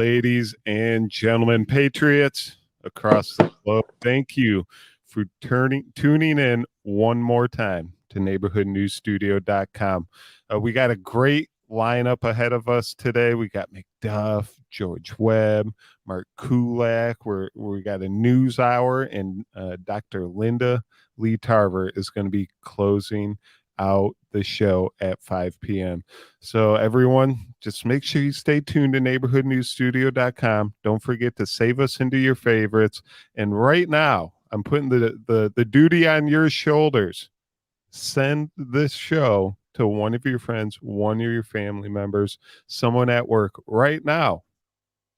ladies and gentlemen, patriots across the globe, thank you for tuning in one more time to neighborhoodnewsstudio.com. We got a great lineup ahead of us today. We got McDuff, George Webb, Mark Kulak. We got a news hour, and Dr. Linda Lee Tarver is going to be closing out the show at 5 p.m. So everyone, just make sure you stay tuned to neighborhoodnewsstudio.com. Don't forget to save us into your favorites. And right now, I'm putting the duty on your shoulders. Send this show to one of your friends, one of your family members, someone at work right now.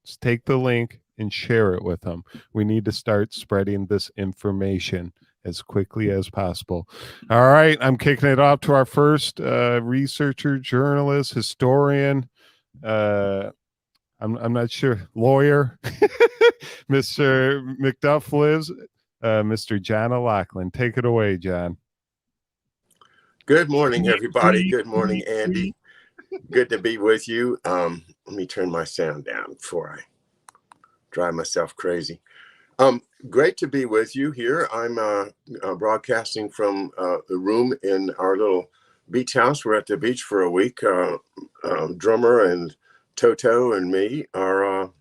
Just take the link and share it with them. We need to start spreading this information as quickly as possible. All right, I'm kicking it off to our first researcher, journalist, historian, I'm not sure, lawyer, Mr. McDuff lives, Mr. John O'Loughlin. Take it away, John. Good morning, everybody. Good morning, Andy. Good to be with you. Let me turn my sound down before I drive myself crazy. Great to be with you here. I'm broadcasting from the room in our little beach house. We're at the beach for a week. Drummer and Toto and me are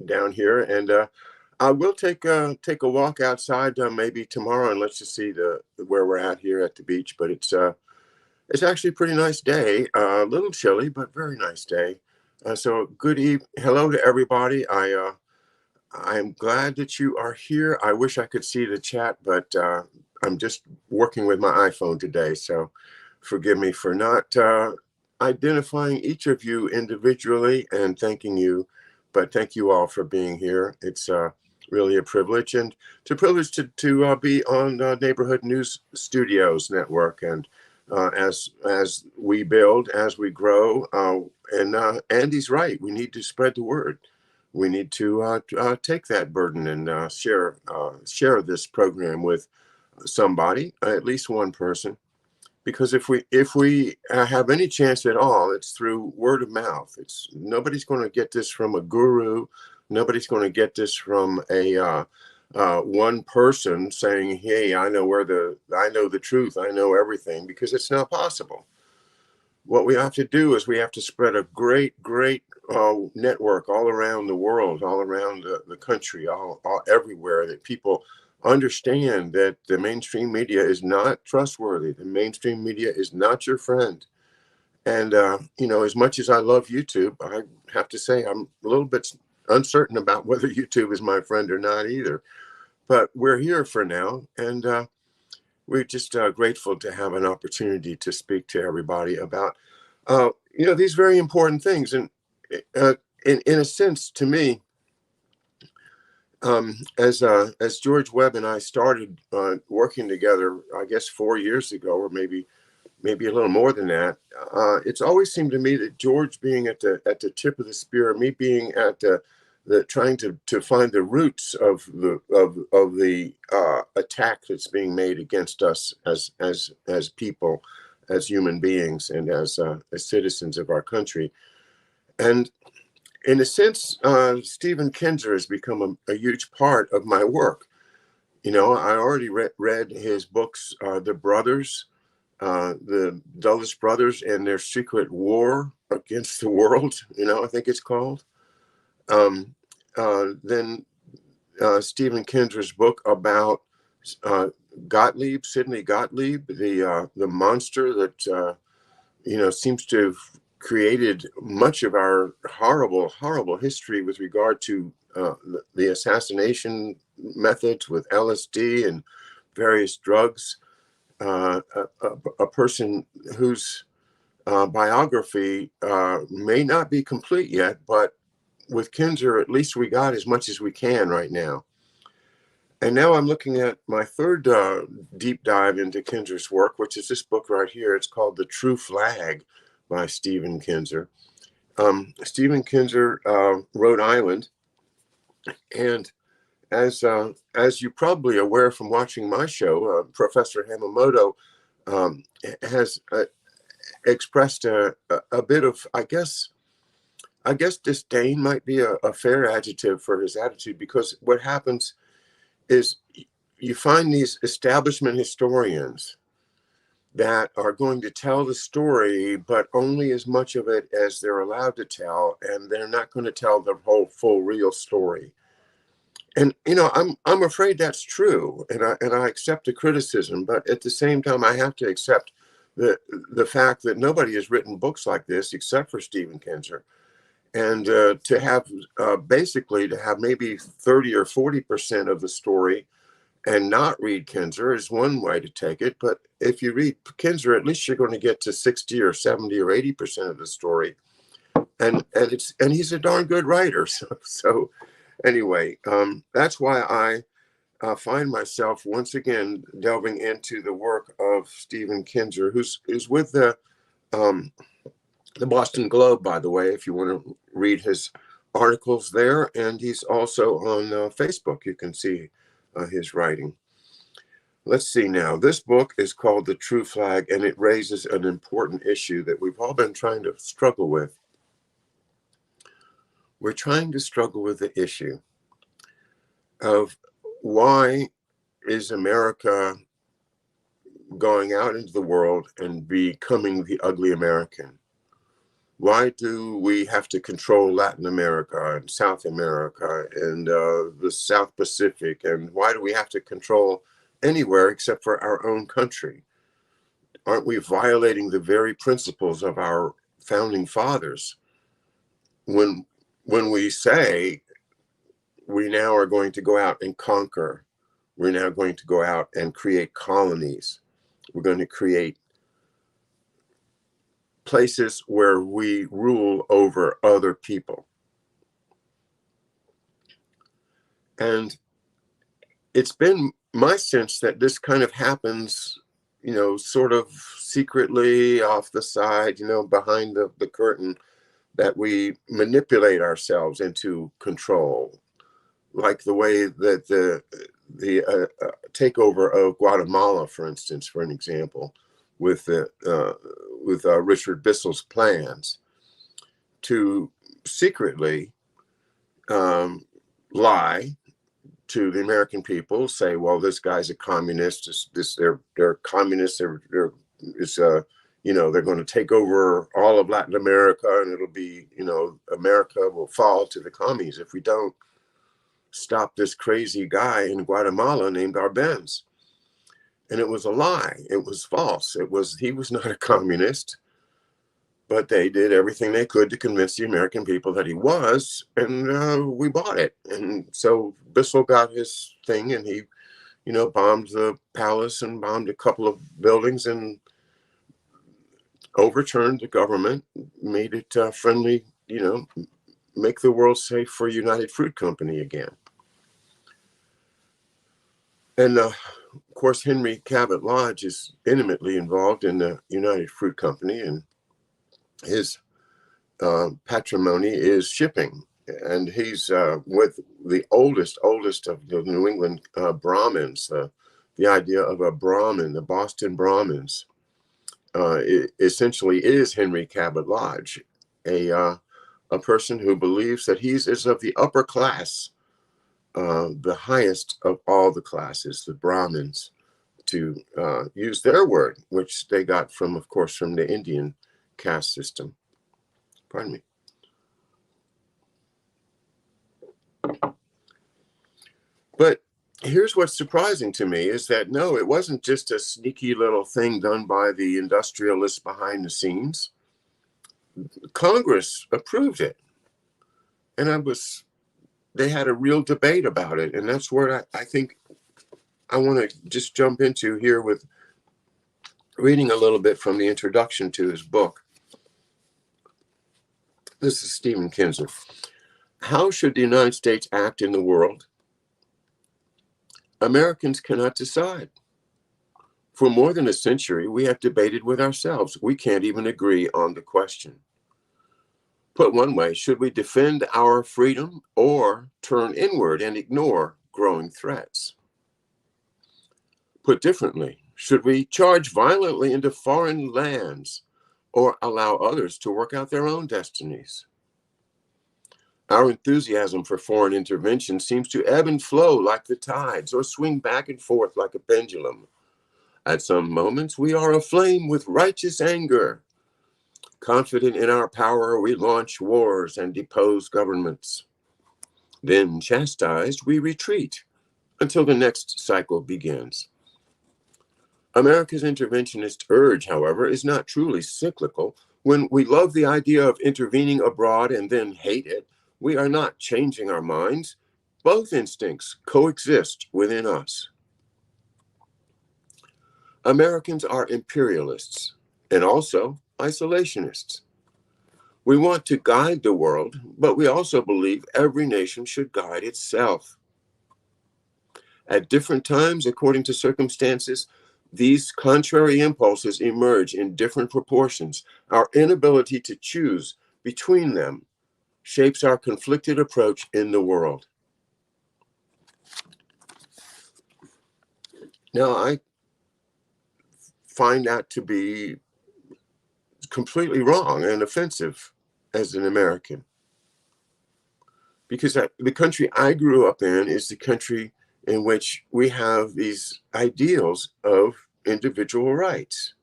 down here, and I will take a walk outside maybe tomorrow, and let's just see where we're at here at the beach. But it's actually a pretty nice day. A little chilly, but very nice day. So good evening. Hello to everybody. I'm glad that you are here. I wish I could see the chat, but I'm just working with my iPhone today. So forgive me for not identifying each of you individually and thanking you. But thank you all for being here. It's really a privilege, and it's a privilege to be on Neighborhood News Studios Network. And as we build, as we grow, and Andy's right, we need to spread the word. We need to take that burden and share this program with somebody, at least one person, because if we have any chance at all, it's through word of mouth. Nobody's going to get this from a guru. Nobody's going to get this from a one person saying, "Hey, I know the truth. I know everything," because it's not possible. What we have to do is we have to spread a great network all around the world, all around the country, all everywhere, that people understand that the mainstream media is not trustworthy. The mainstream media is not your friend. And, as much as I love YouTube, I have to say I'm a little bit uncertain about whether YouTube is my friend or not either. But we're here for now. And we're just grateful to have an opportunity to speak to everybody about, these very important things. And in a sense, to me, as George Webb and I started working together, I guess 4 years ago, or maybe a little more than that, it's always seemed to me that George being at the tip of the spear, me being at the trying to find the roots of the attack that's being made against us as people, as human beings, and as citizens of our country. And in a sense, Stephen Kinzer has become a huge part of my work. I already read his books, The Brothers, the Dulles Brothers and Their Secret War Against the World, I think it's called. Then Stephen Kinzer's book about Sidney Gottlieb, the monster that seems to have created much of our horrible history with regard to the assassination methods with LSD and various drugs. A person whose biography may not be complete yet, but with Kinzer, at least we got as much as we can right now. And now I'm looking at my third deep dive into Kinzer's work, which is this book right here. It's called The True Flag by Stephen Kinzer. Stephen Kinzer, Rhode Island. And as you're probably aware from watching my show, Professor Hamamoto has expressed a bit of, I guess, I guess disdain might be a fair adjective for his attitude, because what happens is you find these establishment historians that are going to tell the story, but only as much of it as they're allowed to tell, and they're not going to tell the whole full real story. And I'm afraid that's true, and I accept the criticism, but at the same time, I have to accept the fact that nobody has written books like this except for Stephen Kinzer, and to have basically to have maybe 30 or 40% of the story and not read Kinzer is one way to take it. But if you read Kinzer, at least you're going to get to 60 or 70 or 80% of the story, and he's a darn good writer. So anyway, that's why I find myself once again delving into the work of Stephen Kinzer, who's with the Boston Globe, by the way, if you want to read his articles there, and he's also on Facebook. You can see his writing. Let's see now. This book is called The True Flag, and it raises an important issue that we've all been trying to struggle with. We're trying to struggle with the issue of why is America going out into the world and becoming the ugly American? Why do we have to control Latin America and South America and the South Pacific? And why do we have to control anywhere except for our own country? Aren't we violating the very principles of our founding fathers when we say we now are going to go out and conquer? We're now going to go out and create colonies. We're going to create places where we rule over other people. And it's been my sense that this kind of happens, sort of secretly off the side, behind the curtain, that we manipulate ourselves into control, like the way that the takeover of Guatemala, for instance, for an example, with Richard Bissell's plans to secretly lie to the American people, say, well, this guy's a communist. They're communists. They're going to take over all of Latin America, and it'll be, America will fall to the commies if we don't stop this crazy guy in Guatemala named Arbenz. And it was a lie. It was false. He was not a communist, but they did everything they could to convince the American people that he was, and we bought it. And so Bissell got his thing, and he, bombed the palace and bombed a couple of buildings and overturned the government, made it friendly, make the world safe for United Fruit Company again. And of course, Henry Cabot Lodge is intimately involved in the United Fruit Company, and his patrimony is shipping. And he's with the oldest of the New England Brahmins. The idea of a Brahmin, the Boston Brahmins, essentially is Henry Cabot Lodge, a person who believes that he is of the upper class, the highest of all the classes, the Brahmins, to use their word, which they got from, of course, from the Indian caste system. Pardon me. But here's what's surprising to me is that, no, it wasn't just a sneaky little thing done by the industrialists behind the scenes. Congress approved it. And they had a real debate about it. And that's where I think I want to just jump into here with reading a little bit from the introduction to his book. This is Stephen Kinzer. How should the United States act in the world? Americans cannot decide. For more than a century, we have debated with ourselves. We can't even agree on the question. Put one way, should we defend our freedom or turn inward and ignore growing threats? Put differently, should we charge violently into foreign lands or allow others to work out their own destinies? Our enthusiasm for foreign intervention seems to ebb and flow like the tides, or swing back and forth like a pendulum. At some moments, we are aflame with righteous anger. Confident in our power, we launch wars and depose governments. Then, chastised, we retreat until the next cycle begins. America's interventionist urge, however, is not truly cyclical. When we love the idea of intervening abroad and then hate it, we are not changing our minds. Both instincts coexist within us. Americans are imperialists and also isolationists. We want to guide the world, but we also believe every nation should guide itself. At different times, according to circumstances, these contrary impulses emerge in different proportions. Our inability to choose between them shapes our conflicted approach in the world. Now, I find that to be completely wrong and offensive as an American, because the country I grew up in is the country in which we have these ideals of individual rights.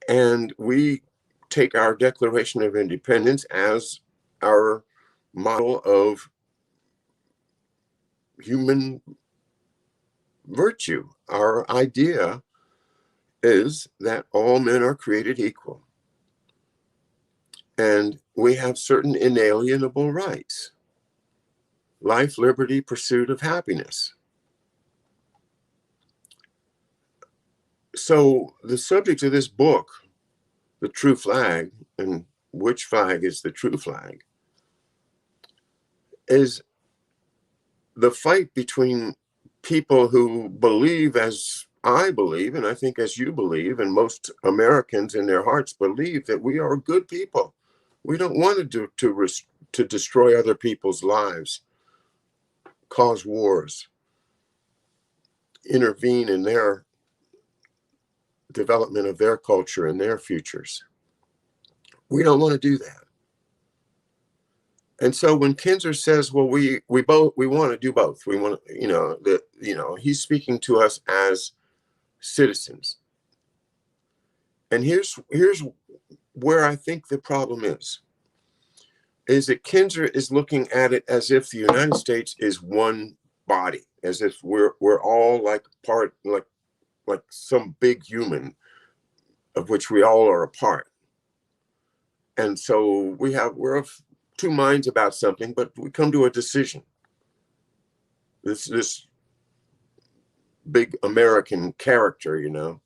And we take our Declaration of Independence as our model of human virtue. Our idea is that all men are created equal. And we have certain inalienable rights: life, liberty, pursuit of happiness. So the subject of this book, The True Flag, and which flag is the true flag, is the fight between people who believe, as I believe, and I think as you believe, and most Americans in their hearts believe, that we are good people. We don't want to destroy other people's lives, cause wars, intervene in their development of their culture and their futures. We don't want to do that. And so when Kinzer says, well, we want to do both. We want to, he's speaking to us as citizens. And here's where I think the problem is that Kinzer is looking at it as if the United States is one body, as if we're all like part, like some big human of which we all are a part. And so we're of two minds about something, but we come to a decision. This big American character, you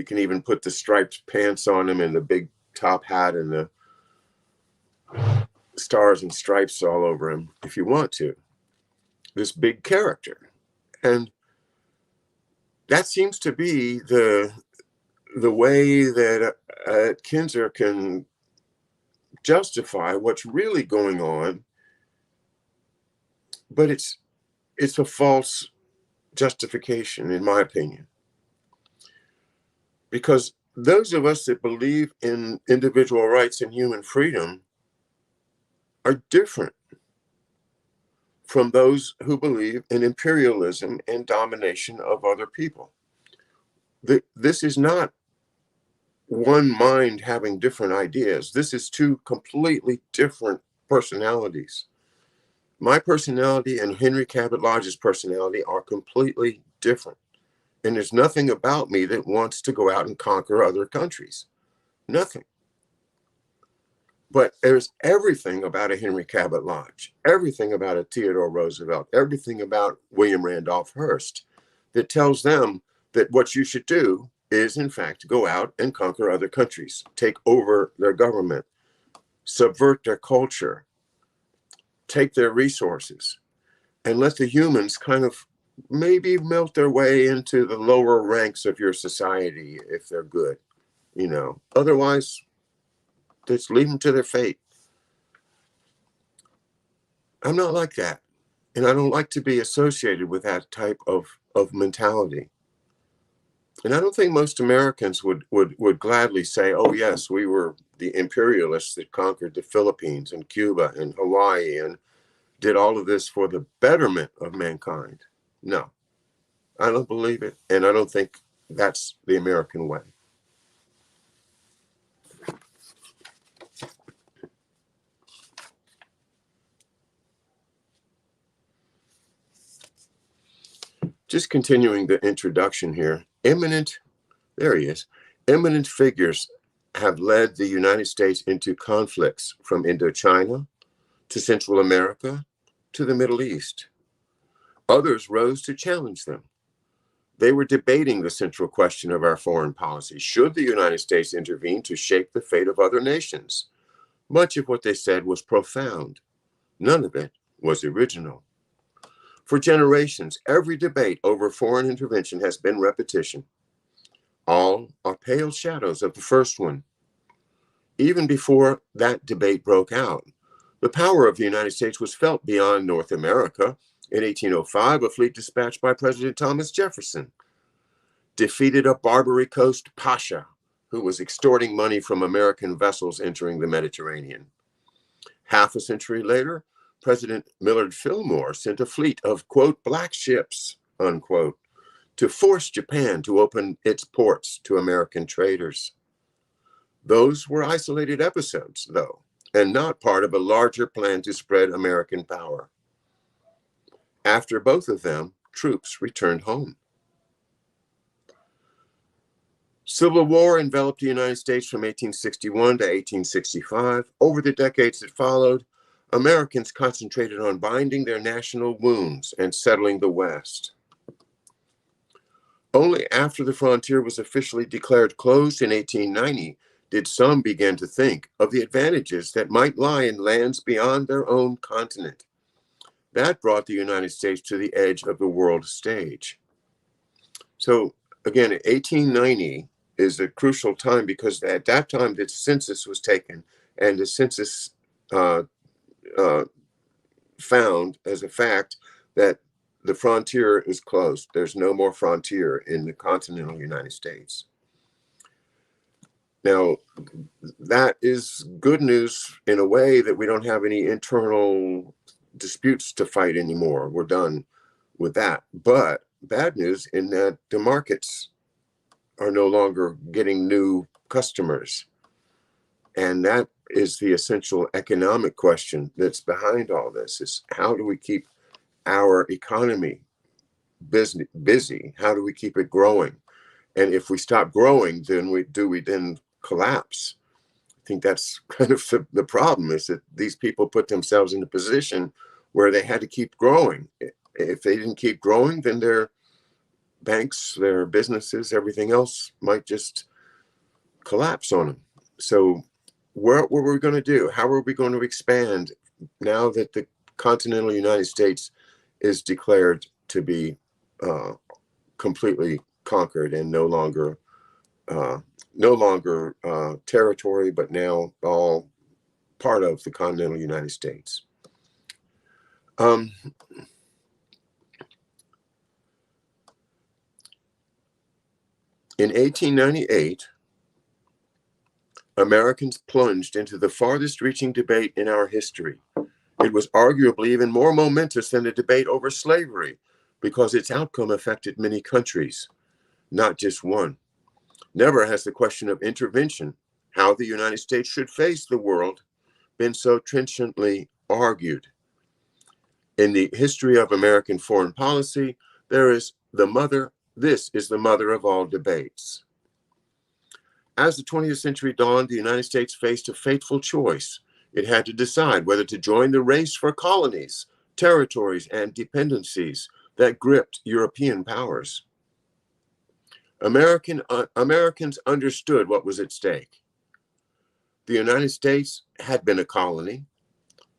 can even put the striped pants on him and the big top hat and the stars and stripes all over him if you want to. This big character. And that seems to be the way that Kinzer can justify what's really going on, but it's a false justification, in my opinion, because those of us that believe in individual rights and human freedom are different from those who believe in imperialism and domination of other people. This is not one mind having different ideas. This is two completely different personalities. My personality and Henry Cabot Lodge's personality are completely different. And there's nothing about me that wants to go out and conquer other countries. Nothing. But there's everything about a Henry Cabot Lodge, everything about a Theodore Roosevelt, everything about William Randolph Hearst that tells them that what you should do is, in fact, go out and conquer other countries, take over their government, subvert their culture, take their resources, and let the humans kind of maybe melt their way into the lower ranks of your society if they're good, Otherwise, just leave them to their fate. I'm not like that. And I don't like to be associated with that type of mentality. And I don't think most Americans would gladly say, oh, yes, we were the imperialists that conquered the Philippines and Cuba and Hawaii and did all of this for the betterment of mankind. No, I don't believe it. And I don't think that's the American way. Just continuing the introduction here, there he is, eminent figures have led the United States into conflicts from Indochina to Central America to the Middle East. Others rose to challenge them. They were debating the central question of our foreign policy. Should the United States intervene to shape the fate of other nations? Much of what they said was profound. None of it was original. For generations, every debate over foreign intervention has been repetition. All are pale shadows of the first one. Even before that debate broke out, the power of the United States was felt beyond North America. In 1805, a fleet dispatched by President Thomas Jefferson defeated a Barbary Coast pasha who was extorting money from American vessels entering the Mediterranean. Half a century later, President Millard Fillmore sent a fleet of, quote, black ships, unquote, to force Japan to open its ports to American traders. Those were isolated episodes, though, and not part of a larger plan to spread American power. After both of them, troops returned home. Civil War enveloped the United States from 1861 to 1865. Over the decades that followed, Americans concentrated on binding their national wounds and settling the West. Only after the frontier was officially declared closed in 1890 did some begin to think of the advantages that might lie in lands beyond their own continent. That brought the United States to the edge of the world stage. So again, 1890 is a crucial time because at that time the census was taken, and the census found as a fact that the frontier is closed. There's no more frontier in the continental United States. Now, that is good news in a way that we don't have any internal disputes to fight anymore. We're done with that. But bad news in that the markets are no longer getting new customers. And that is the essential economic question that's behind all this, is how do we keep our economy busy? How do we keep it growing? And if we stop growing, then we then collapse? I think that's kind of the problem, is that these people put themselves in a position where they had to keep growing. If they didn't keep growing, then their banks, their businesses, everything else might just collapse on them. So what were we going to do? How are we going to expand now that the continental United States is declared to be completely conquered and no longer territory, but now all part of the continental United States? In 1898, Americans plunged into the farthest reaching debate in our history. It was arguably even more momentous than the debate over slavery because its outcome affected many countries, not just one. Never has the question of intervention, how the United States should face the world, been so trenchantly argued. In the history of American foreign policy, this is the mother of all debates. As the 20th century dawned, the United States faced a fateful choice. It had to decide whether to join the race for colonies, territories, and dependencies that gripped European powers. Americans understood what was at stake. The United States had been a colony.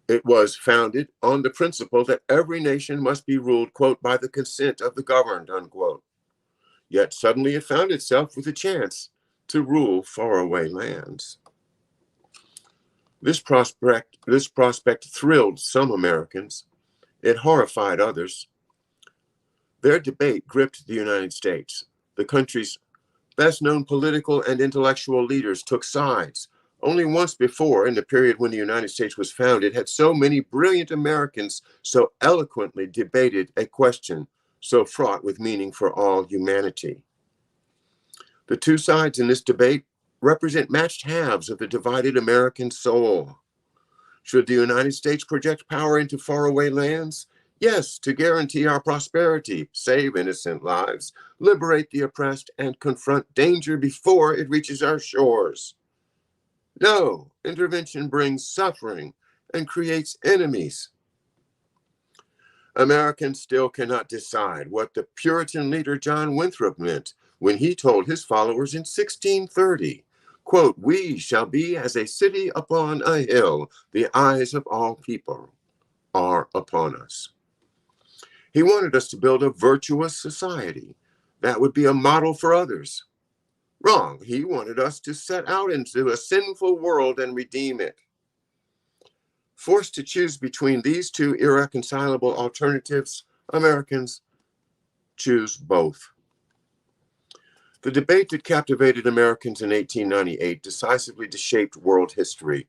It was founded on the principle that every nation must be ruled, quote, by the consent of the governed, unquote. Yet suddenly it found itself with a chance to rule faraway lands. This prospect thrilled some Americans. It horrified others. Their debate gripped the United States, the country's Best-known political and intellectual leaders took sides. Only once before, in the period when the United States was founded, had so many brilliant Americans so eloquently debated a question so fraught with meaning for all humanity. The two sides in this debate represent matched halves of the divided American soul. Should the United States project power into faraway lands? Yes, to guarantee our prosperity, save innocent lives, liberate the oppressed, and confront danger before it reaches our shores. No, intervention brings suffering and creates enemies. Americans still cannot decide what the Puritan leader John Winthrop meant when he told his followers in 1630, quote, "We shall be as a city upon a hill. The eyes of all people are upon us." He wanted us to build a virtuous society that would be a model for others. Wrong. He wanted us to set out into a sinful world and redeem it. Forced to choose between these two irreconcilable alternatives, Americans choose both. The debate that captivated Americans in 1898 decisively shaped world history.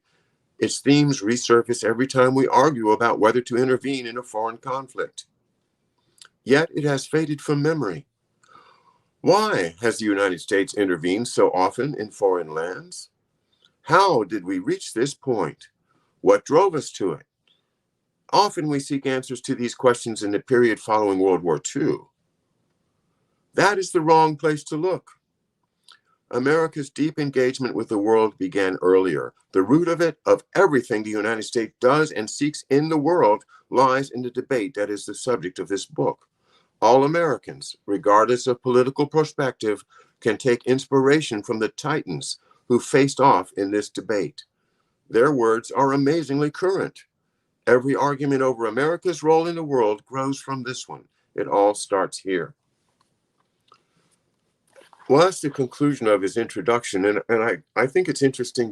Its themes resurface every time we argue about whether to intervene in a foreign conflict. Yet it has faded from memory. Why has the United States intervened so often in foreign lands? How did we reach this point? What drove us to it? Often we seek answers to these questions in the period following World War II. That is the wrong place to look. America's deep engagement with the world began earlier. The root of it, of everything the United States does and seeks in the world, lies in the debate that is the subject of this book. All Americans, regardless of political perspective, can take inspiration from the titans who faced off in this debate. Their words are amazingly current. Every argument over America's role in the world grows from this one. It all starts here. Well, that's the conclusion of his introduction, and I think it's interesting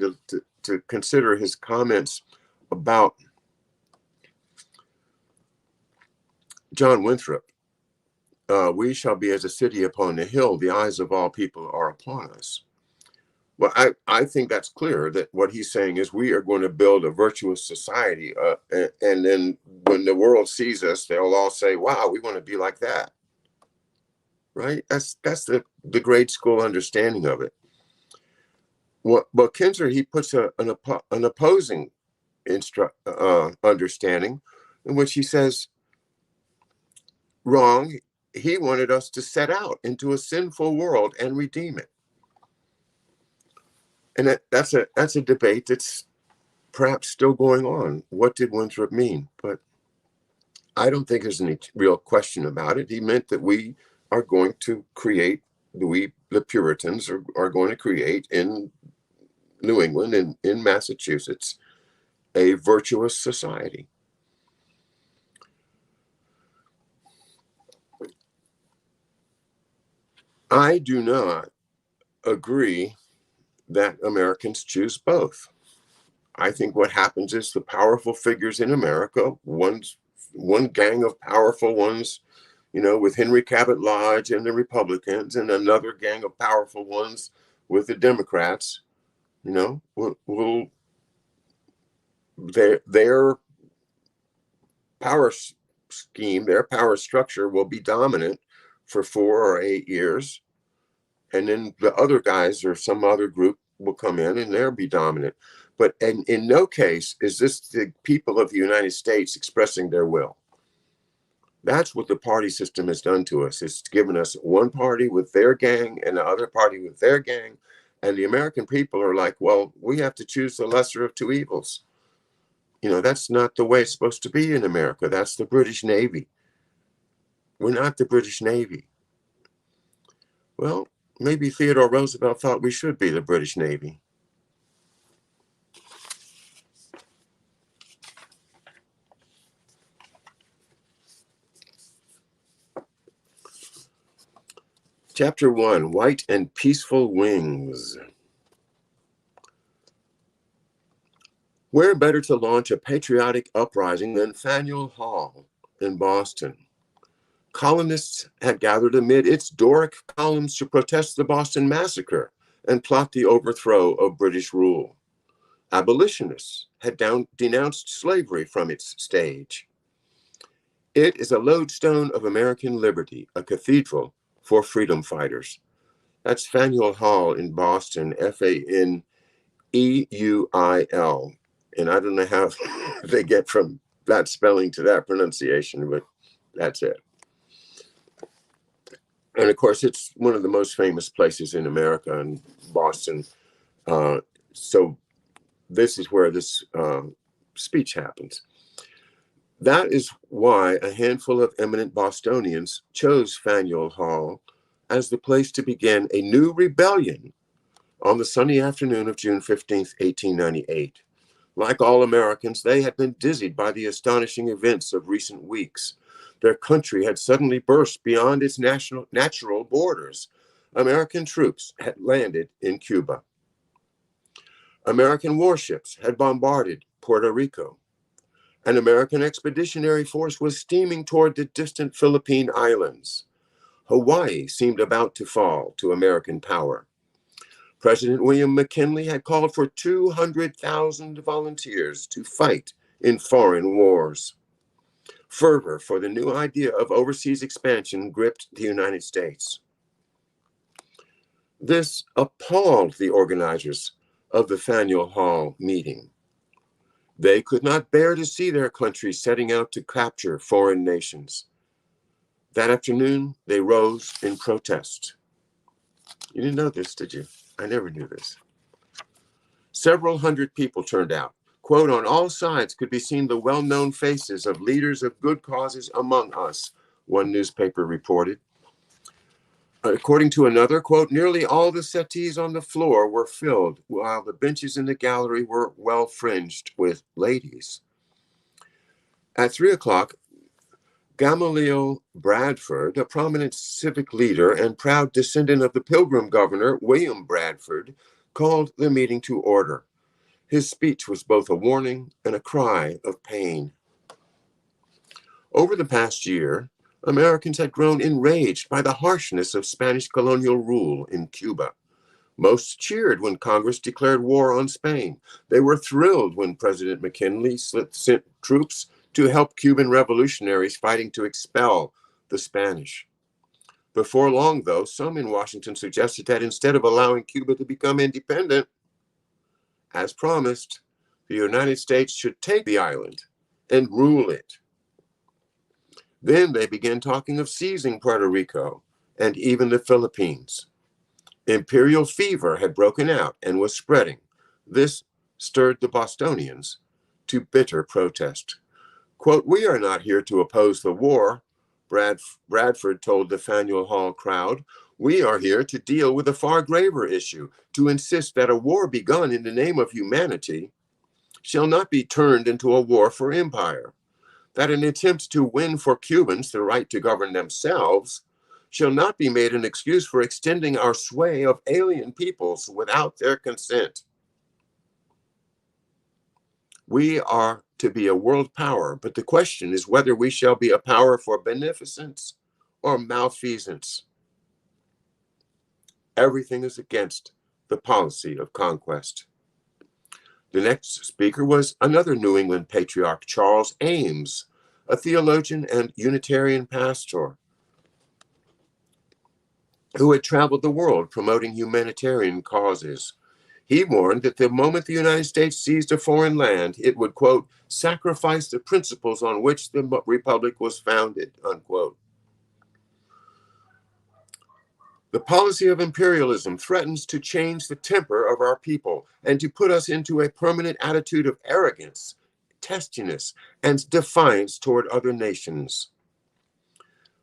to consider his comments about John Winthrop. We shall be as a city upon the hill, the eyes of all people are upon us. Well, I think that's clear that what he's saying is we are going to build a virtuous society, and then when the world sees us, they'll all say, wow, we want to be like that. Right? That's the grade school understanding of it. But Kinzer, he puts an opposing understanding in which he says, wrong, he wanted us to set out into a sinful world and redeem it. And that's a debate that's perhaps still going on. What did Winthrop mean? But I don't think there's any real question about it. He meant that we are going to create, the Puritans are going to create in New England and in Massachusetts a virtuous society. I do not agree that Americans choose both. I think what happens is the powerful figures in America, one gang of powerful ones, with Henry Cabot Lodge and the Republicans, and another gang of powerful ones with the Democrats, will their power scheme, their power structure will be dominant for 4 or 8 years. And then the other guys or some other group will come in and they'll be dominant. But in no case is this the people of the United States expressing their will. That's what the party system has done to us. It's given us one party with their gang and the other party with their gang. And the American people are like, well, we have to choose the lesser of two evils. That's not the way it's supposed to be in America. That's the British Navy. We're not the British Navy. Well, maybe Theodore Roosevelt thought we should be the British Navy. Chapter 1, White and Peaceful Wings. Where better to launch a patriotic uprising than Faneuil Hall in Boston? colonists had gathered amid its Doric columns to protest the Boston Massacre and plot the overthrow of British rule. Abolitionists had denounced slavery from its stage. It is a lodestone of American liberty, a cathedral for freedom fighters. That's Faneuil Hall in Boston, Faneuil. And I don't know how they get from that spelling to that pronunciation, but that's it. And of course, it's one of the most famous places in America, in Boston. So this is where this speech happens. That is why a handful of eminent Bostonians chose Faneuil Hall as the place to begin a new rebellion on the sunny afternoon of June 15th, 1898. Like all Americans, they had been dizzied by the astonishing events of recent weeks. Their country had suddenly burst beyond its natural borders. American troops had landed in Cuba. American warships had bombarded Puerto Rico. An American expeditionary force was steaming toward the distant Philippine Islands. Hawaii seemed about to fall to American power. President William McKinley had called for 200,000 volunteers to fight in foreign wars. Fervor for the new idea of overseas expansion gripped the United States. This appalled the organizers of the Faneuil Hall meeting. They could not bear to see their country setting out to capture foreign nations. That afternoon, they rose in protest. You didn't know this, did you? I never knew this. Several hundred people turned out. Quote, on all sides could be seen the well-known faces of leaders of good causes among us, one newspaper reported. According to another, quote, nearly all the settees on the floor were filled, while the benches in the gallery were well fringed with ladies. At 3 o'clock, Gamaliel Bradford, a prominent civic leader and proud descendant of the Pilgrim governor, William Bradford, called the meeting to order. His speech was both a warning and a cry of pain. Over the past year, Americans had grown enraged by the harshness of Spanish colonial rule in Cuba. Most cheered when Congress declared war on Spain. They were thrilled when President McKinley sent troops to help Cuban revolutionaries fighting to expel the Spanish. Before long, though, some in Washington suggested that instead of allowing Cuba to become independent, as promised, the United States should take the island and rule it. Then they began talking of seizing Puerto Rico and even the Philippines. Imperial fever had broken out and was spreading. This stirred the Bostonians to bitter protest. Quote, we are not here to oppose the war, Bradford told the Faneuil Hall crowd. We are here to deal with a far graver issue, to insist that a war begun in the name of humanity shall not be turned into a war for empire, that an attempt to win for Cubans the right to govern themselves shall not be made an excuse for extending our sway of alien peoples without their consent. We are to be a world power, but the question is whether we shall be a power for beneficence or malfeasance. Everything is against the policy of conquest. The next speaker was another New England patriarch, Charles Ames, a theologian and Unitarian pastor who had traveled the world promoting humanitarian causes. He warned that the moment the United States seized a foreign land, it would, quote, sacrifice the principles on which the republic was founded, unquote. The policy of imperialism threatens to change the temper of our people and to put us into a permanent attitude of arrogance, testiness, and defiance toward other nations.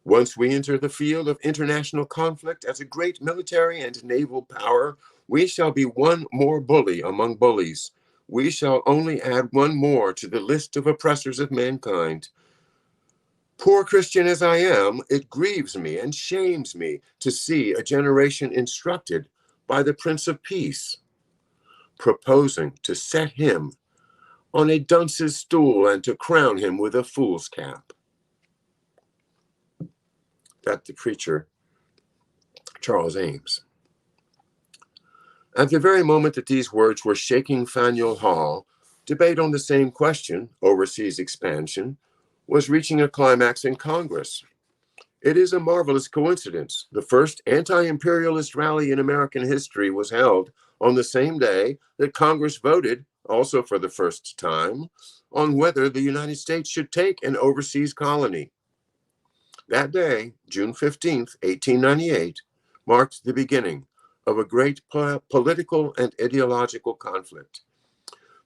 Once we enter the field of international conflict as a great military and naval power, we shall be one more bully among bullies. We shall only add one more to the list of oppressors of mankind. Poor Christian as I am, it grieves me and shames me to see a generation instructed by the Prince of Peace, proposing to set him on a dunce's stool and to crown him with a fool's cap. that the preacher, Charles Ames. At the very moment that these words were shaking Faneuil Hall, debate on the same question, overseas expansion, was reaching a climax in Congress. It is a marvelous coincidence. The first anti-imperialist rally in American history was held on the same day that Congress voted, also for the first time, on whether the United States should take an overseas colony. That day, June 15th, 1898, marked the beginning of a great political and ideological conflict.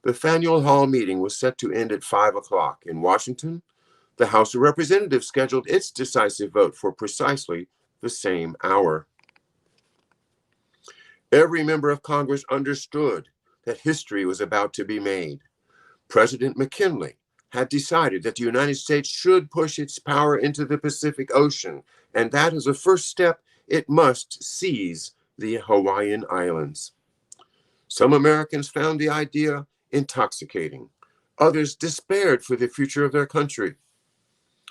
The Faneuil Hall meeting was set to end at 5 o'clock. In Washington, the House of Representatives scheduled its decisive vote for precisely the same hour. Every member of Congress understood that history was about to be made. President McKinley had decided that the United States should push its power into the Pacific Ocean, and that as a first step, it must seize the Hawaiian Islands. Some Americans found the idea intoxicating. Others despaired for the future of their country.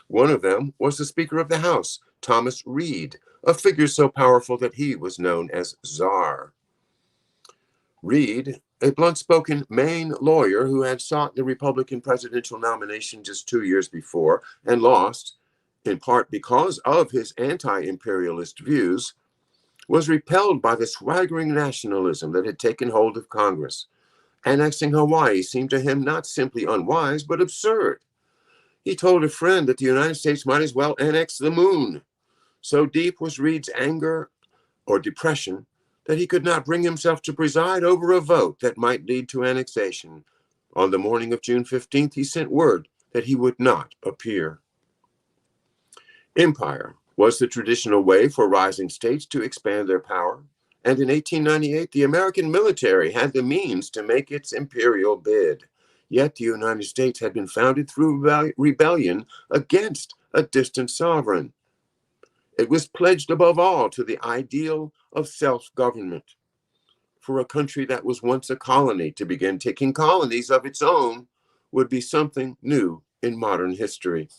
One of them was the Speaker of the House, Thomas Reed, a figure so powerful that he was known as Czar. Reed, a blunt-spoken Maine lawyer who had sought the Republican presidential nomination just 2 years before and lost, in part because of his anti-imperialist views, was repelled by the swaggering nationalism that had taken hold of Congress. Annexing Hawaii seemed to him not simply unwise, but absurd. He told a friend that the United States might as well annex the moon. So deep was Reed's anger or depression that he could not bring himself to preside over a vote that might lead to annexation. On the morning of June 15th, he sent word that he would not appear. Empire was the traditional way for rising states to expand their power, and in 1898, the American military had the means to make its imperial bid. Yet the United States had been founded through rebellion against a distant sovereign. It was pledged above all to the ideal of self-government. For a country that was once a colony to begin taking colonies of its own would be something new in modern history.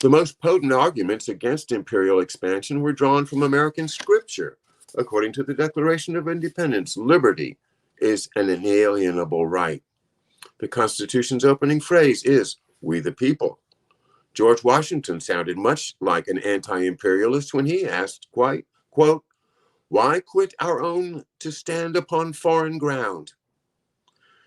The most potent arguments against imperial expansion were drawn from American scripture. According to the Declaration of Independence, liberty is an inalienable right. The Constitution's opening phrase is, "We the people." George Washington sounded much like an anti-imperialist when he asked, quote, "Why quit our own to stand upon foreign ground?"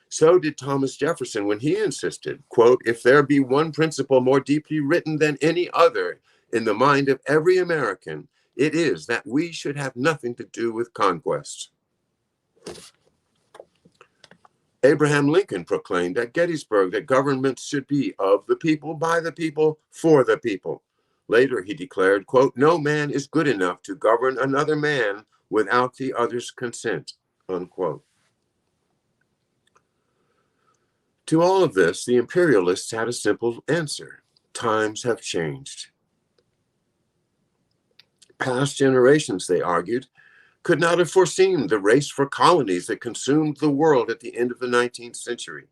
So did Thomas Jefferson when he insisted, quote, "If there be one principle more deeply written than any other in the mind of every American, it is that we should have nothing to do with conquest." Abraham Lincoln proclaimed at Gettysburg that governments should be of the people, by the people, for the people. Later, he declared, quote, "No man is good enough to govern another man without the other's consent," unquote. To all of this, the imperialists had a simple answer. Times have changed. Past generations, they argued, could not have foreseen the race for colonies that consumed the world at the end of the 19th century.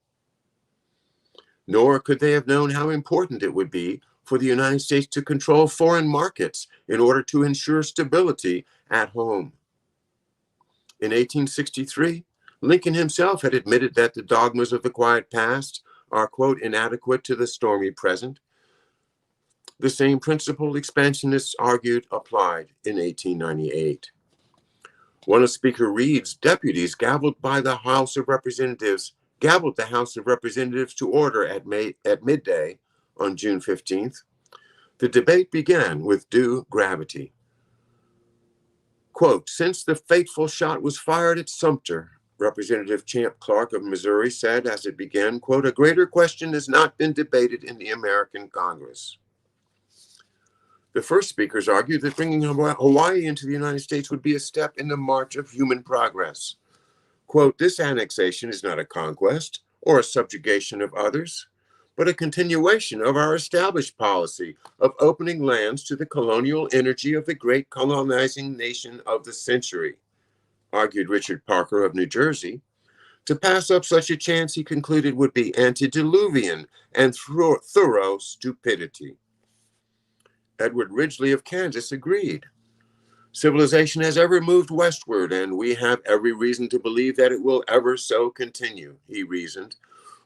Nor could they have known how important it would be for the United States to control foreign markets in order to ensure stability at home. In 1863, Lincoln himself had admitted that the dogmas of the quiet past are, quote, "inadequate to the stormy present." The same principle expansionists argued applied in 1898. One of Speaker Reed's deputies gabbled the House of Representatives to order at midday on June 15th. The debate began with due gravity. Quote, "Since the fateful shot was fired at Sumter," Representative Champ Clark of Missouri said as it began, quote, "a greater question has not been debated in the American Congress." The first speakers argued that bringing Hawaii into the United States would be a step in the march of human progress. Quote, "This annexation is not a conquest or a subjugation of others, but a continuation of our established policy of opening lands to the colonial energy of the great colonizing nation of the century," argued Richard Parker of New Jersey. To pass up such a chance, he concluded, would be antediluvian and thorough stupidity. Edward Ridgely of Kansas agreed. Civilization has ever moved westward, and we have every reason to believe that it will ever so continue, he reasoned.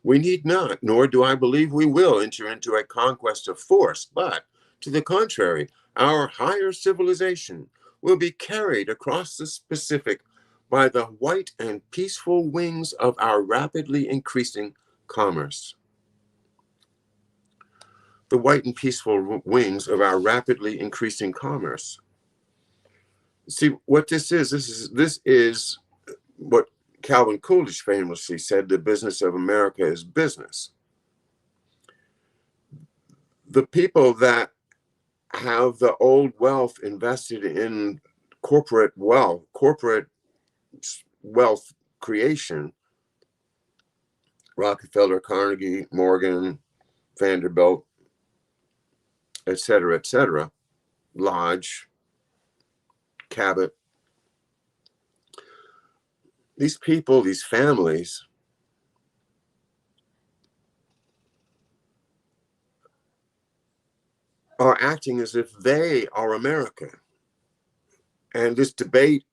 We need not, nor do I believe we will, enter into a conquest of force, but, to the contrary, our higher civilization will be carried across the Pacific by the white and peaceful wings of our rapidly increasing commerce. The white and peaceful wings of our rapidly increasing commerce. See, what this is what Calvin Coolidge famously said: the business of America is business. The people that have the old wealth invested in corporate wealth creation, Rockefeller, Carnegie, Morgan, Vanderbilt, etc., Lodge, Cabot. These people, these families, are acting as if they are America. And this debate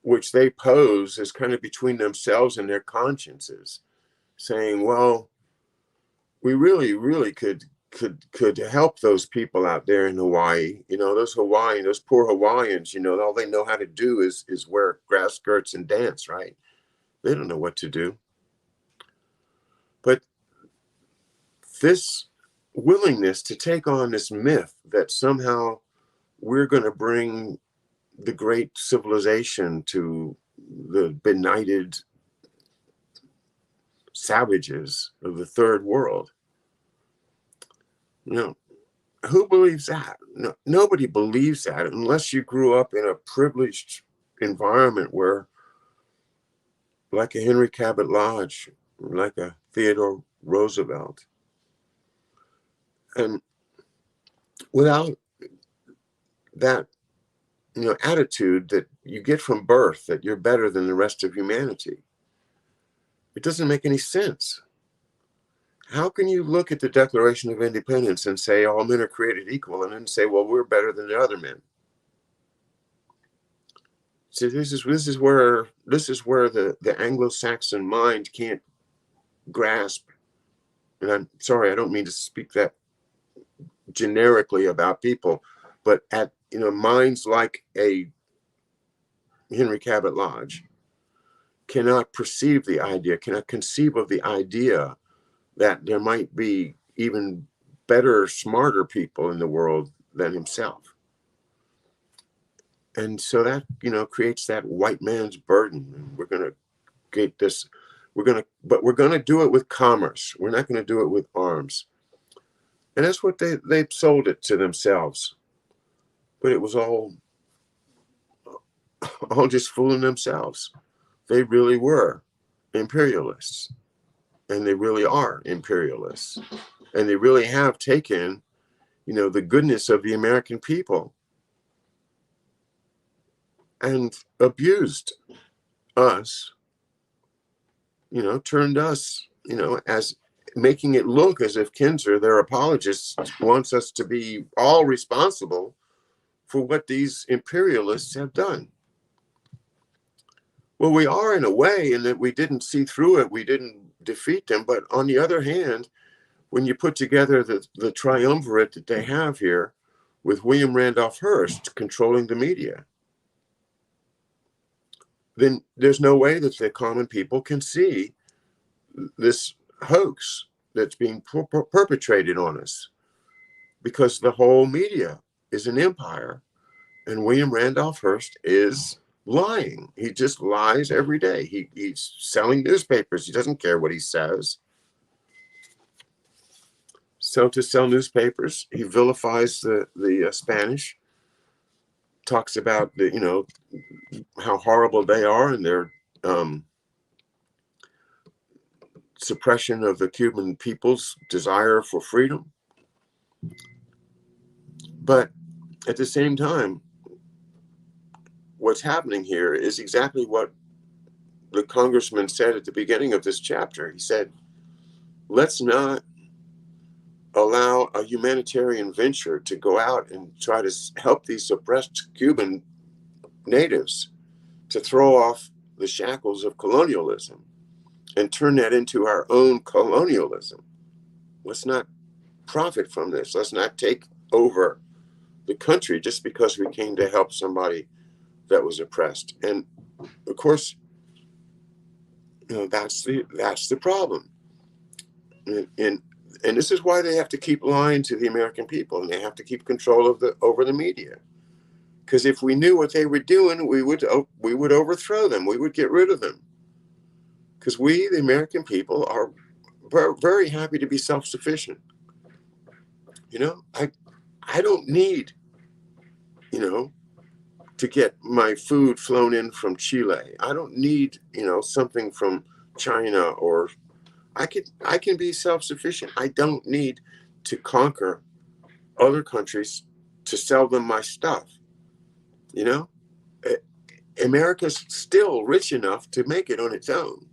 which they pose is kind of between themselves and their consciences, saying, well, we really could help those people out there in Hawaii. Those poor Hawaiians, all they know how to do is wear grass skirts and dance, right? They don't know what to do. But this willingness to take on this myth that somehow we're going to bring the great civilization to the benighted savages of the third world. Who believes that? No, nobody believes that unless you grew up in a privileged environment where, like a Henry Cabot Lodge, like a Theodore Roosevelt. And without that, attitude that you get from birth, that you're better than the rest of humanity, it doesn't make any sense. How can you look at the Declaration of Independence and say all men are created equal, and then say, well, we're better than the other men? So this is where the Anglo-Saxon mind can't grasp. And I'm sorry, I don't mean to speak that generically about people, but at minds like a Henry Cabot Lodge cannot perceive the idea, cannot conceive of the idea that there might be even better, smarter people in the world than himself. And so that, creates that white man's burden. And we're going to get this, but we're going to do it with commerce. We're not going to do it with arms. And that's what they sold it to themselves. But it was all just fooling themselves. They really were imperialists. And they really are imperialists. And they really have taken, the goodness of the American people and abused us, turned us, as making it look as if Kinzer, their apologist, wants us to be all responsible for what these imperialists have done. Well, we are in a way, in that we didn't see through it. We didn't defeat them. But on the other hand, when you put together the triumvirate that they have here with William Randolph Hearst controlling the media, then there's no way that the common people can see this hoax that's being perpetrated on us, because the whole media is an empire, and William Randolph Hearst is lying. He just lies every day. He's selling newspapers. He doesn't care what he says. So to sell newspapers, he vilifies the Spanish, talks about how horrible they are and their suppression of the Cuban people's desire for freedom. But at the same time, what's happening here is exactly what the congressman said at the beginning of this chapter. He said, let's not allow a humanitarian venture to go out and try to help these oppressed Cuban natives to throw off the shackles of colonialism and turn that into our own colonialism. Let's not profit from this. Let's not take over the country just because we came to help somebody that was oppressed. And of course, that's the problem. And this is why they have to keep lying to the American people, and they have to keep control of over the media. Because if we knew what they were doing, we would overthrow them. We would get rid of them. Because we, the American people, are very happy to be self-sufficient. I don't need, to get my food flown in from Chile. I don't need, something from China, or I can be self-sufficient. I don't need to conquer other countries to sell them my stuff. America's still rich enough to make it on its own.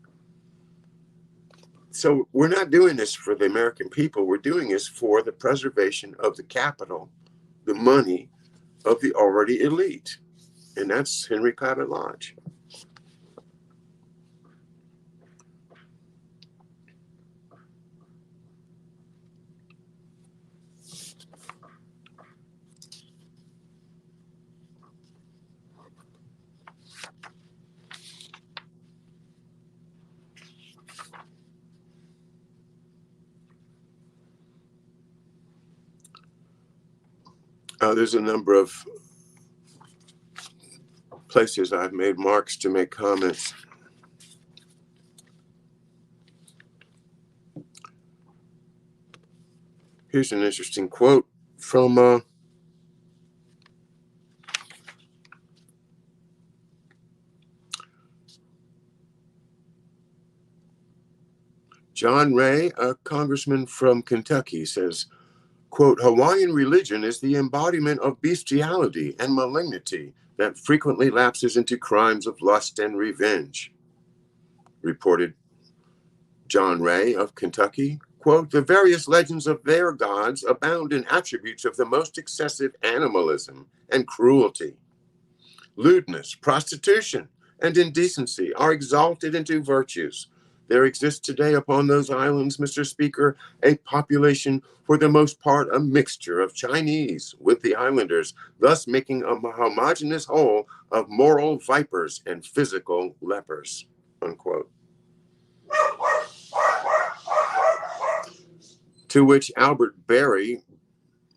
So we're not doing this for the American people. We're doing this for the preservation of the capital, the money of the already elite. And that's Henry Cabot Lodge. There's a number of places I've made marks to make comments. Here's an interesting quote from John Ray, a congressman from Kentucky, says, quote, Hawaiian religion is the embodiment of bestiality and malignity that frequently lapses into crimes of lust and revenge. Reported John Ray of Kentucky, quote, the various legends of their gods abound in attributes of the most excessive animalism and cruelty. Lewdness, prostitution, and indecency are exalted into virtues. There exists today upon those islands, Mr. Speaker, a population, for the most part, a mixture of Chinese with the islanders, thus making a homogeneous whole of moral vipers and physical lepers, unquote. To which Albert Berry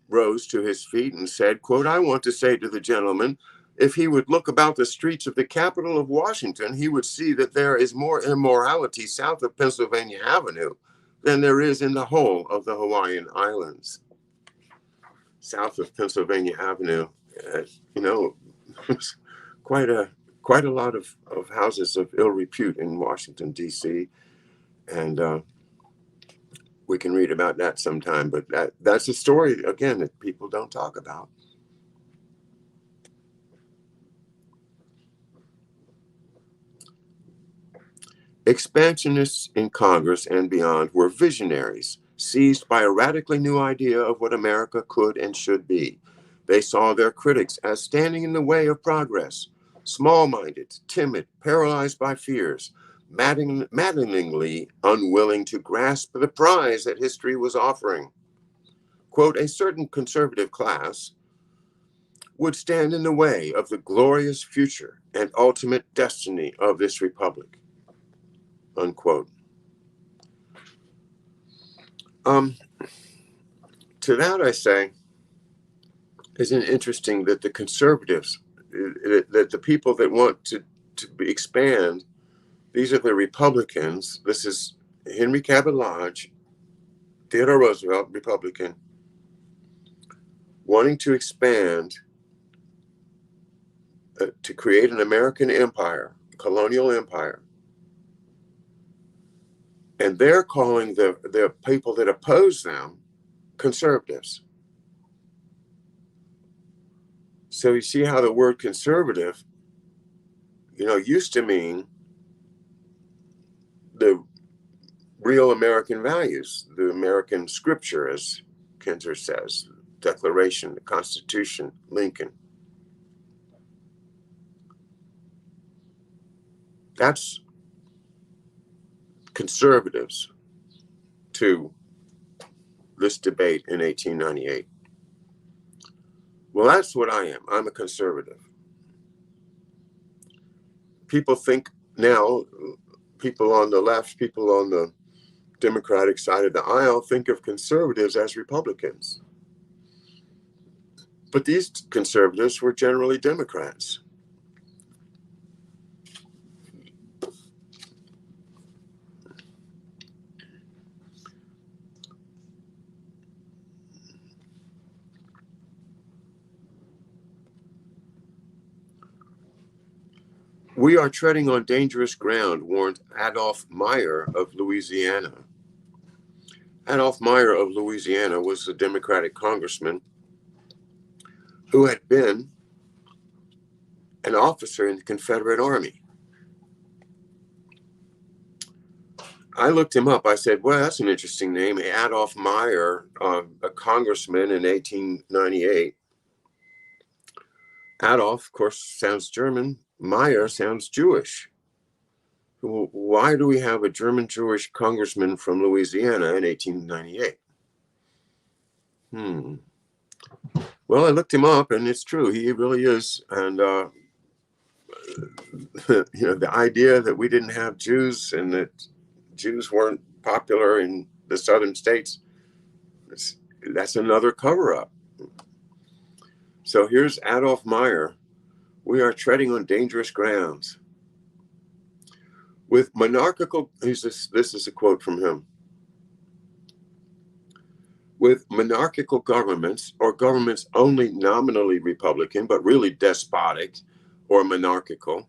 rose to his feet and said, quote, I want to say to the gentleman, if he would look about the streets of the capital of Washington, he would see that there is more immorality south of Pennsylvania Avenue than there is in the whole of the Hawaiian Islands. South of Pennsylvania Avenue, quite a lot of houses of ill repute in Washington, D.C. And we can read about that sometime, but that's a story, again, that people don't talk about. Expansionists in Congress and beyond were visionaries, seized by a radically new idea of what America could and should be. They saw their critics as standing in the way of progress, small-minded, timid, paralyzed by fears, maddeningly unwilling to grasp the prize that history was offering. Quote, a certain conservative class would stand in the way of the glorious future and ultimate destiny of this republic. Unquote. To that I say, isn't it interesting that the conservatives, that the people that want to expand, these are the Republicans. This is Henry Cabot Lodge, Theodore Roosevelt, Republican, wanting to expand to create an American empire, colonial empire. And they're calling the people that oppose them conservatives. So you see how the word conservative, used to mean the real American values, the American scripture, as Kinzer says. Declaration, the Constitution, Lincoln. That's conservatives to this debate in 1898. Well, that's what I am. I'm a conservative. People think now, people on the left, people on the Democratic side of the aisle think of conservatives as Republicans. But these conservatives were generally Democrats. We are treading on dangerous ground, warned Adolph Meyer of Louisiana. Adolph Meyer of Louisiana was a Democratic congressman who had been an officer in the Confederate Army. I looked him up. I said, well, that's an interesting name. Adolph Meyer, a congressman in 1898. Adolf, of course, sounds German. Meyer sounds Jewish. Why do we have a German Jewish congressman from Louisiana in 1898? Well, I looked him up, and it's true. He really is. And, the idea that we didn't have Jews and that Jews weren't popular in the southern states, that's another cover-up. So here's Adolph Meyer. We are treading on dangerous grounds. With monarchical, this is a quote from him. With monarchical governments, or governments only nominally Republican, but really despotic or monarchical,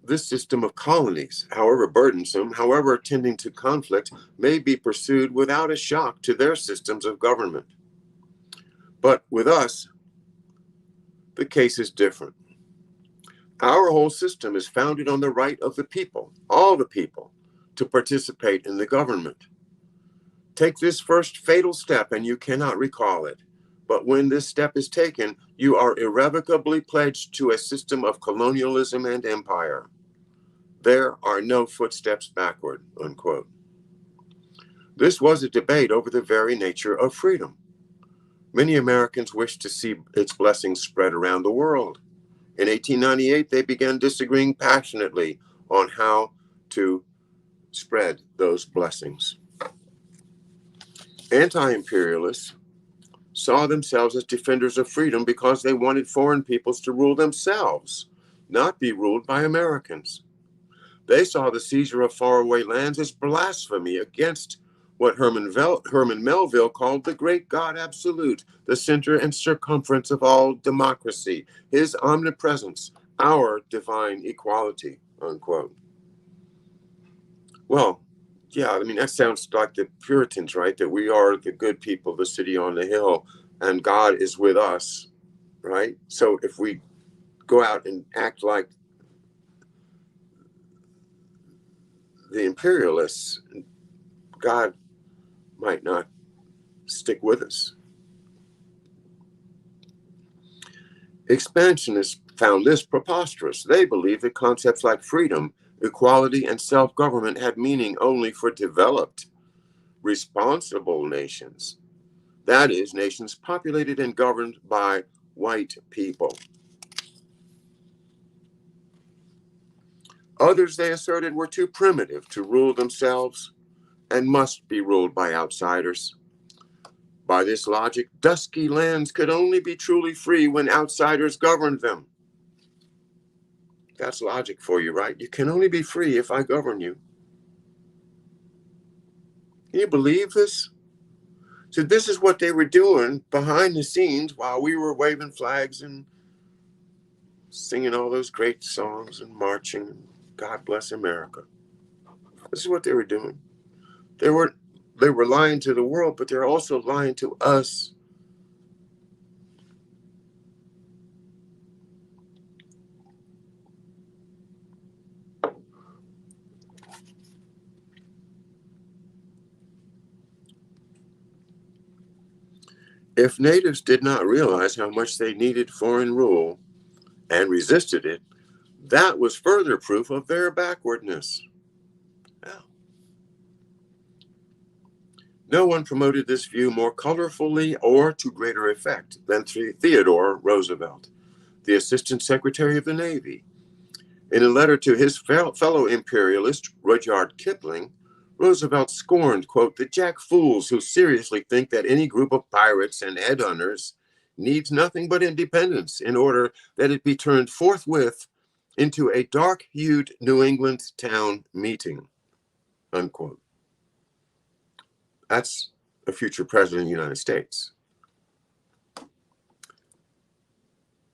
this system of colonies, however burdensome, however tending to conflict, may be pursued without a shock to their systems of government. But with us, the case is different. Our whole system is founded on the right of the people, all the people, to participate in the government. Take this first fatal step and you cannot recall it. But when this step is taken, you are irrevocably pledged to a system of colonialism and empire. There are no footsteps backward, unquote. This was a debate over the very nature of freedom. Many Americans wished to see its blessings spread around the world. In 1898, they began disagreeing passionately on how to spread those blessings. Anti-imperialists saw themselves as defenders of freedom because they wanted foreign peoples to rule themselves, not be ruled by Americans. They saw the seizure of faraway lands as blasphemy against what Herman Melville called the great God absolute, the center and circumference of all democracy, his omnipresence, our divine equality, unquote. Well, yeah, I mean, that sounds like the Puritans, right? That we are the good people, the city on the hill, and God is with us, right? So if we go out and act like the imperialists, God might not stick with us. Expansionists found this preposterous. They believed that concepts like freedom, equality, and self-government had meaning only for developed, responsible nations. That is, nations populated and governed by white people. Others, they asserted, were too primitive to rule themselves and must be ruled by outsiders. By this logic, dusky lands could only be truly free when outsiders governed them. That's logic for you, right? You can only be free if I govern you. Can you believe this? So this is what they were doing behind the scenes while we were waving flags and singing all those great songs and marching. And God bless America. This is what they were doing. They were lying to the world, but they're also lying to us. If natives did not realize how much they needed foreign rule and resisted it, that was further proof of their backwardness. Well, no one promoted this view more colorfully or to greater effect than Theodore Roosevelt, the Assistant Secretary of the Navy. In a letter to his fellow imperialist, Rudyard Kipling, Roosevelt scorned, quote, the jack fools who seriously think that any group of pirates and headhunters needs nothing but independence in order that it be turned forthwith into a dark-hued New England town meeting, unquote. That's a future president of the United States.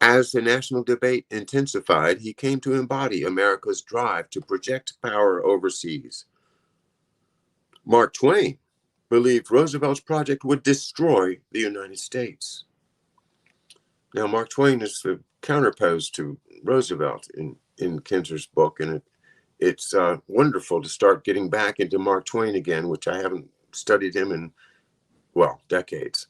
As the national debate intensified, he came to embody America's drive to project power overseas. Mark Twain believed Roosevelt's project would destroy the United States. Now, Mark Twain is the counterpose to Roosevelt in Kinzer's book, and it's wonderful to start getting back into Mark Twain again, which I haven't studied him in, well, decades.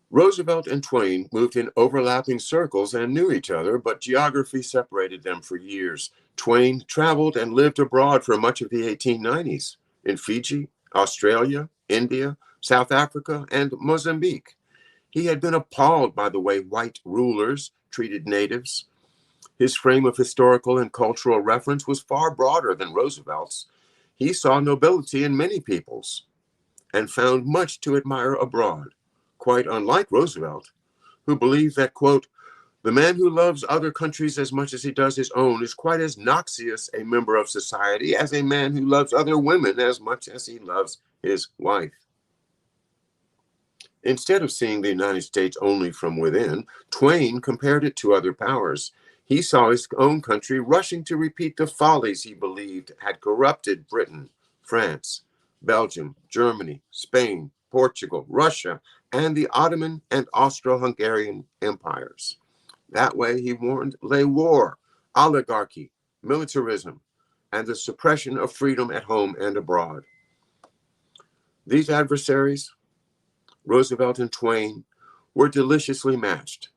Roosevelt and Twain moved in overlapping circles and knew each other, but geography separated them for years. Twain traveled and lived abroad for much of the 1890s in Fiji, Australia, India, South Africa, and Mozambique. He had been appalled by the way white rulers treated natives. His frame of historical and cultural reference was far broader than Roosevelt's. He saw nobility in many peoples and found much to admire abroad, quite unlike Roosevelt, who believed that, quote, the man who loves other countries as much as he does his own is quite as noxious a member of society as a man who loves other women as much as he loves his wife. Instead of seeing the United States only from within, Twain compared it to other powers. He saw his own country rushing to repeat the follies he believed had corrupted Britain, France, Belgium, Germany, Spain, Portugal, Russia, and the Ottoman and Austro-Hungarian empires. That way, he warned, lay war, oligarchy, militarism, and the suppression of freedom at home and abroad. These adversaries, Roosevelt and Twain, were deliciously matched.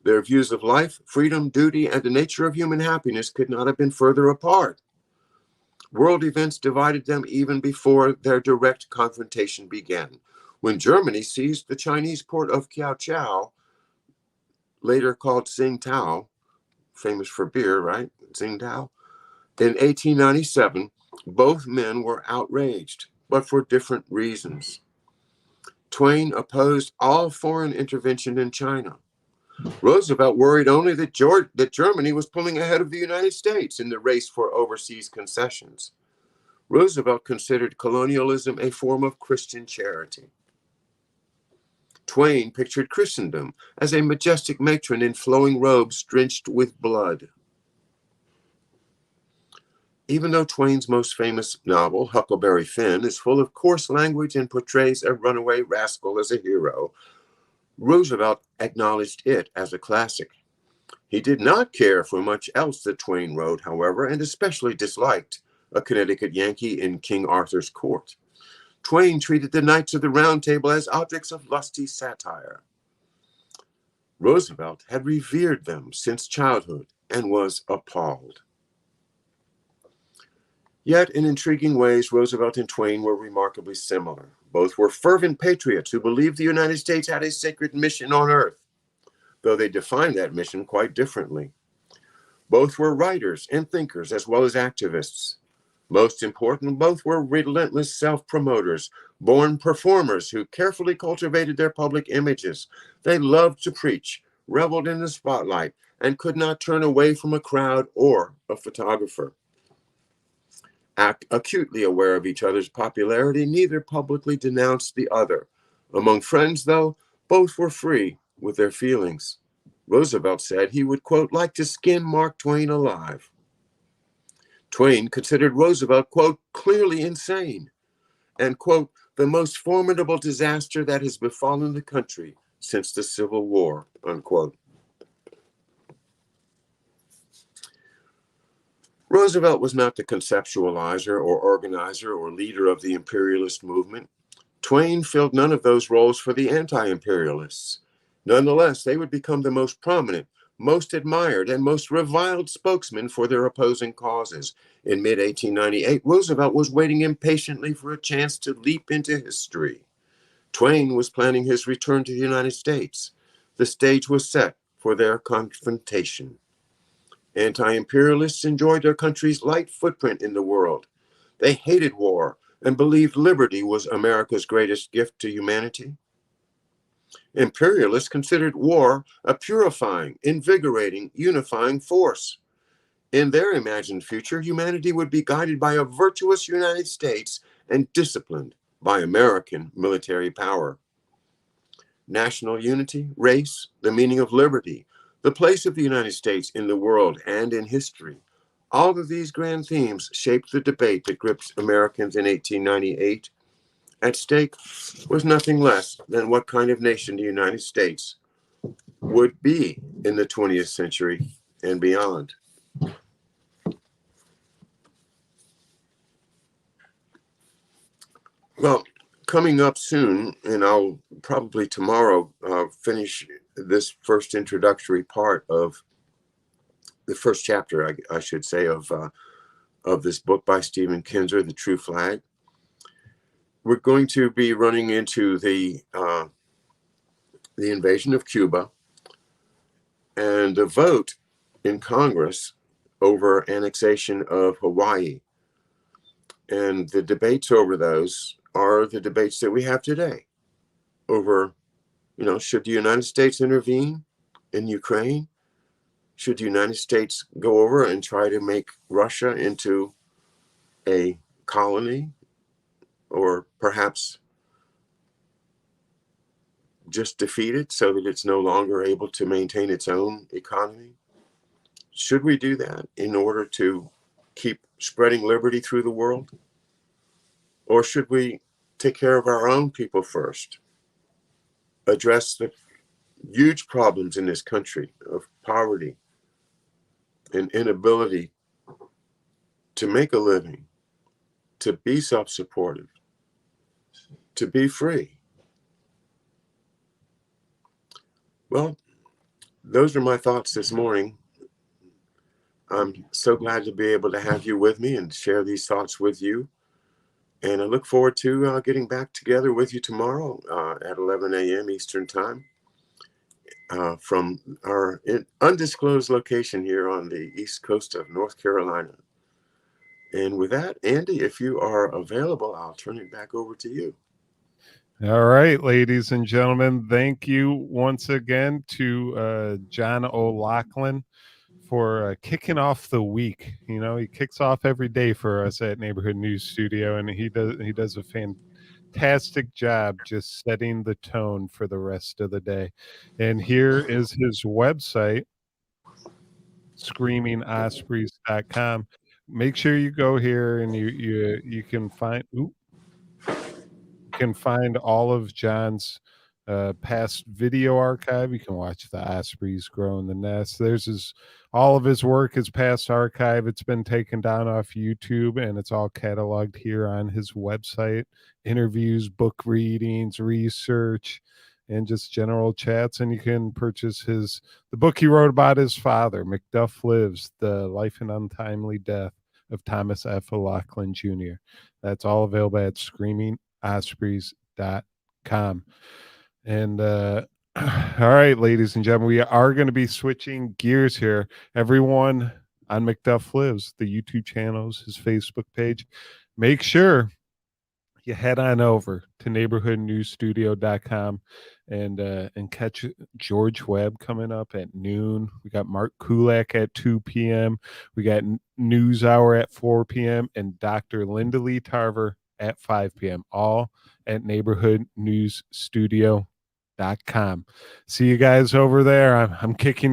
Their views of life, freedom, duty, and the nature of human happiness could not have been further apart. World events divided them even before their direct confrontation began. When Germany seized the Chinese port of Kiaochao, later called Tsingtao, famous for beer, right? Tsingtao. In 1897, both men were outraged, but for different reasons. Twain opposed all foreign intervention in China. Roosevelt worried only that Germany was pulling ahead of the United States in the race for overseas concessions. Roosevelt considered colonialism a form of Christian charity. Twain pictured Christendom as a majestic matron in flowing robes drenched with blood. Even though Twain's most famous novel, Huckleberry Finn, is full of coarse language and portrays a runaway rascal as a hero, Roosevelt acknowledged it as a classic. He did not care for much else that Twain wrote, however, and especially disliked A Connecticut Yankee in King Arthur's Court. Twain treated the Knights of the Round Table as objects of lusty satire. Roosevelt had revered them since childhood and was appalled. Yet, in intriguing ways, Roosevelt and Twain were remarkably similar. Both were fervent patriots who believed the United States had a sacred mission on earth, though they defined that mission quite differently. Both were writers and thinkers as well as activists. Most important, both were relentless self-promoters, born performers who carefully cultivated their public images. They loved to preach, reveled in the spotlight, and could not turn away from a crowd or a photographer. Acutely aware of each other's popularity, neither publicly denounced the other. Among friends, though, both were free with their feelings. Roosevelt said he would, quote, like to skin Mark Twain alive. Twain considered Roosevelt, quote, clearly insane, and, quote, the most formidable disaster that has befallen the country since the Civil War, unquote. Roosevelt was not the conceptualizer or organizer or leader of the imperialist movement. Twain filled none of those roles for the anti-imperialists. Nonetheless, they would become the most prominent, most admired, and most reviled spokesmen for their opposing causes. In mid-1898, Roosevelt was waiting impatiently for a chance to leap into history. Twain was planning his return to the United States. The stage was set for their confrontation. Anti-imperialists enjoyed their country's light footprint in the world. They hated war and believed liberty was America's greatest gift to humanity. Imperialists considered war a purifying, invigorating, unifying force. In their imagined future, humanity would be guided by a virtuous United States and disciplined by American military power. National unity, race, the meaning of liberty, the place of the United States in the world and in history. All of these grand themes shaped the debate that gripped Americans in 1898. At stake was nothing less than what kind of nation the United States would be in the 20th century and beyond. Well, coming up soon, and I'll probably tomorrow finish this first introductory part of the first chapter, I should say, of this book by Stephen Kinzer, The True Flag. We're going to be running into the invasion of Cuba and the vote in Congress over annexation of Hawaii. And the debates over those are the debates that we have today over, should the United States intervene in Ukraine? Should the United States go over and try to make Russia into a colony, or perhaps just defeat it so that it's no longer able to maintain its own economy? Should we do that in order to keep spreading liberty through the world? Or should we take care of our own people first? Address the huge problems in this country of poverty and inability to make a living, to be self-supportive, to be free. Well, those are my thoughts this morning. I'm so glad to be able to have you with me and share these thoughts with you. And I look forward to getting back together with you tomorrow at 11 a.m. Eastern Time from our undisclosed location here on the east coast of North Carolina. And with that, Andy, if you are available, I'll turn it back over to you. All right, ladies and gentlemen, thank you once again to John OLoughlin for kicking off the week. He kicks off every day for us at Neighborhood News Studio, and he does a fantastic job just setting the tone for the rest of the day. And here is his website, screamingospreys.com. Make sure you go here and you can find all of John's past video archive. You can watch the ospreys grow in the nest. There's all of his work, his past archive. It's been taken down off YouTube, and it's all cataloged here on his website. Interviews, book readings, research, and just general chats. And you can purchase the book he wrote about his father, Macduff Lives, The Life and Untimely Death of Thomas F. O'Loughlin Jr. That's all available at screamingospreys.com. And all right, ladies and gentlemen, we are going to be switching gears here. Everyone on Macduff Lives, the YouTube channels, his Facebook page, make sure you head on over to neighborhoodnewsstudio.com and catch George Webb coming up at noon. We got Mark Kulak at 2 p.m. We got News Hour at 4 p.m. and Dr. Linda Lee Tarver at 5 p.m. all at neighborhoodnewsstudio.com. See you guys over there. I'm kicking